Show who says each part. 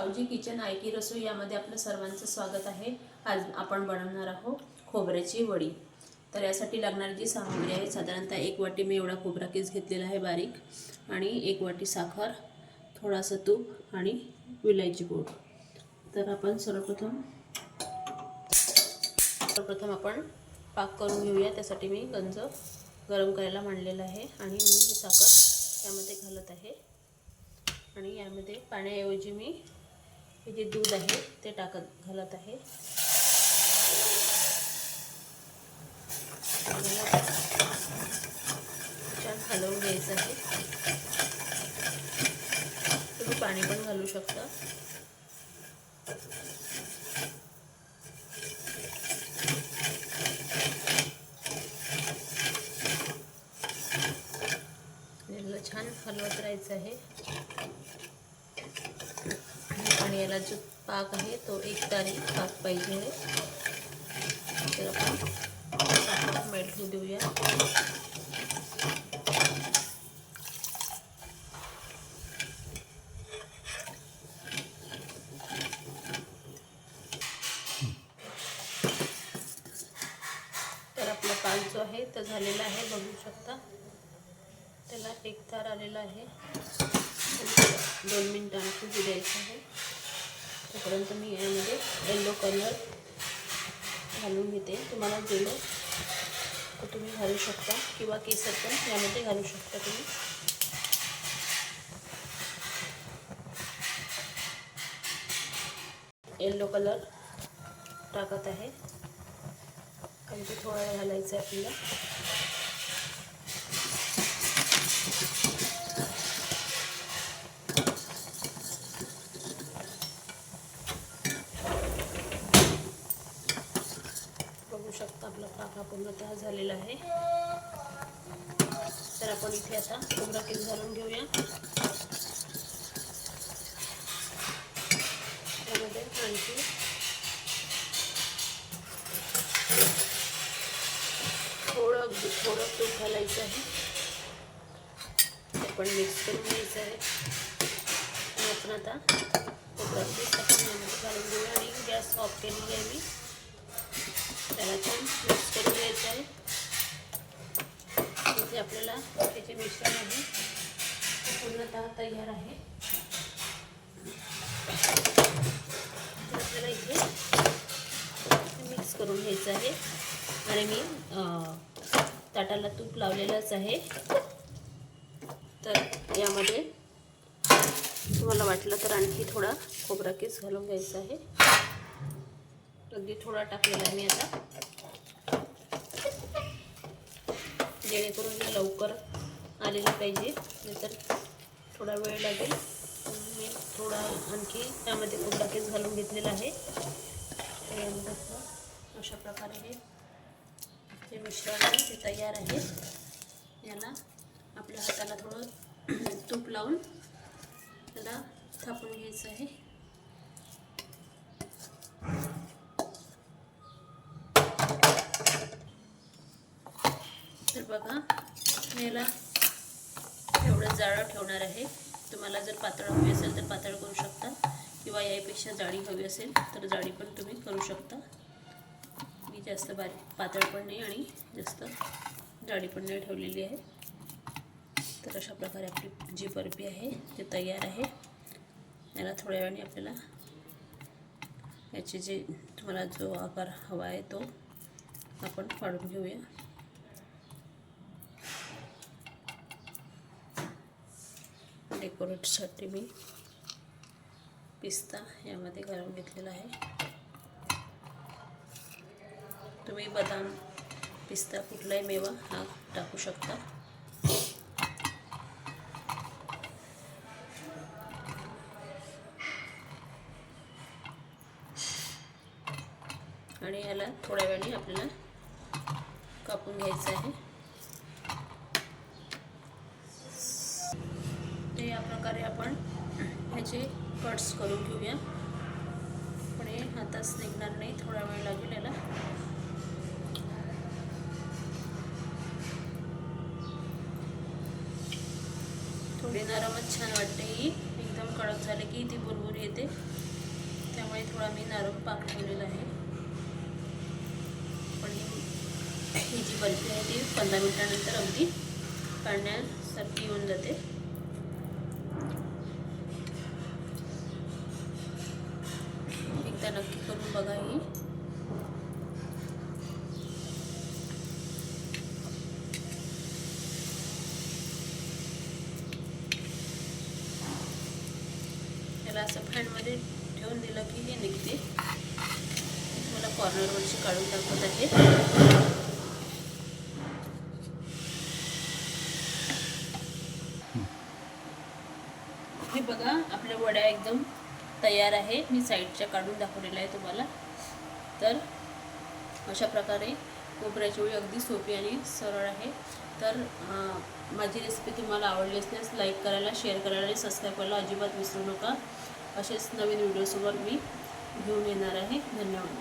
Speaker 1: Savji kitchen आयकी रसोई यामध्ये आपलं सर्वांचं स्वागत आहे। आज आपण बनवणार आहोत खोबऱ्याची वडी। तर यासाठी लागणारी जी सामग्री आहे साधारणतः 1 वाटी मी एवढा खोबरा किस घेतलेला आहे बारीक आणि 1 वाटी साखर, थोडासा तूप आणि विलायची पूड। तर आपण सर्वप्रथम आपण पाक करून घेऊया। त्यासाठी मी गंज गरम करायला मांडलेला आहे आणि मी ही साखर यामध्ये घालत आहे आणि यामध्ये पाण्याऐवजी मी हे जे दूध आहे ते घालत आहे। छान हलवून घ्यायचं आहे। तुम्ही पाणी पण घालू शकता। याला छान हलवत राहायचं आहे आणि याला जो पाक आहे तो एकतारी पाक पाहिजे आहे। तर आपण मेल्ट होऊ देऊया। तर आपला पाक जो आहे तो झालेला आहे, बघू शकता त्याला एक तार आलेला आहे। 2 मिनिटं आणखी होऊ द्यायचं आहे। तोपर्यंत मी यामध्ये येलो कलर घालून घेते। तुम्हाला जेलो तर तुम्ही घालू शकता किंवा केसर पण यामध्ये घालू शकता तुम्ही। येलो कलर टाकत आहे कारण ते थोडा वेळ घालायचं आहे आपल्याला। बघू शकता आपला पाक पूर्णतः झालेला आहे। तर आपण इथे आता खोबरा किस घालून घेऊया। त्यामध्ये आणखी थोडं तूप घालायचं आहे। ते पण मिक्स करून घ्यायचं आहे आणि आपण आता खोबरा किस आपण यामध्ये घालून घेऊया आणि गॅस ऑफ केलेली आहे मी। त्याला छान मिक्स करून घ्यायचं आहे। इथे आपल्याला त्याचे मिश्रण आहे पूर्णतः तयार आहे। तर आपल्याला इथे मिक्स करून घ्यायचं आहे आणि मी ताटाला तूप लावलेलंच आहे। तर यामध्ये तुम्हाला वाटलं तर आणखी थोडा खोबरा किस घालून घ्यायचा आहे। अगदी थोडा टाकलेला आहे मी आता, जेणेकरून हे लवकर आलेलं पाहिजे, नाहीतर थोडा वेळ लागेल। मी थोडा आणखी त्यामध्ये खोबरा किस घालून घेतलेला आहे। यामध्ये अशा प्रकारे हे मिश्रण आहे ते तयार आहे। याला आपल्या हाताला थोडं तूप लावून त्याला थापून घ्यायचं आहे। तर बघा मी याला एवढं जाडं ठेवणार आहे। तुम्हाला जर पातळ हवी असेल तर पातळ करू शकता किंवा यापेक्षा जाडी हवी असेल तर जाडी पण तुम्ही करू शकता। मी जास्त पातळ पण नाही आणि जास्त जाडी पण नाही ठेवलेली आहे। तर अशा प्रकारे आपली जी बर्फी आहे ते तयार आहे। याला थोड्या वेळाने आपल्याला याचे जे तुम्हाला जो आकार हवा आहे तो आपण काढून घेऊया। डेकोरेटसाठी मी पिस्ता यामध्ये घालून घेतलेला आहे। तुम्ही बदाम, पिस्ता कुठलाही मेवा हा टाकू शकता। आणि याला थोड्या वेळाने आपल्याला कापून घ्यायचं आहे। ते या प्रकारे आपण ह्याचे कट्स करून घेऊया, पण हे हाताच निघणार नाही, थोडा वेळ लागेल याला। थोडी नरमच छान वाटते ही, एकदम कडक झाले की ती बुरबुर येते। थोडा मी नरम पाक ठेवलेला आहे, पण ही जी बर्फी आहे ती 15 मिनिटानंतर अगदी काढण्यासारखी येऊन जाते. एकदा नक्की करून बघा ही. याला असं फॅनमध्ये ठेवून दिलं की हे निघते. मला कॉर्नरवरची काढून टाकत आहे. हे बघा आपल्या वड्या एकदम तयार आहे. मी साईडच्या काढून दाखवलेलं आहे तुम्हाला. तर अशा प्रकारे खोबऱ्याची वडी अगदी सोपी आणि सरळ आहे. तर माझी रेसिपी तुम्हाला आवडली असल्यास लाईक करायला, शेअर करायला आणि सबस्क्राईब करायला अजिबात विसरू नका. असेच नवीन व्हिडिओसोबत मी घेऊन येणार आहे. धन्यवाद.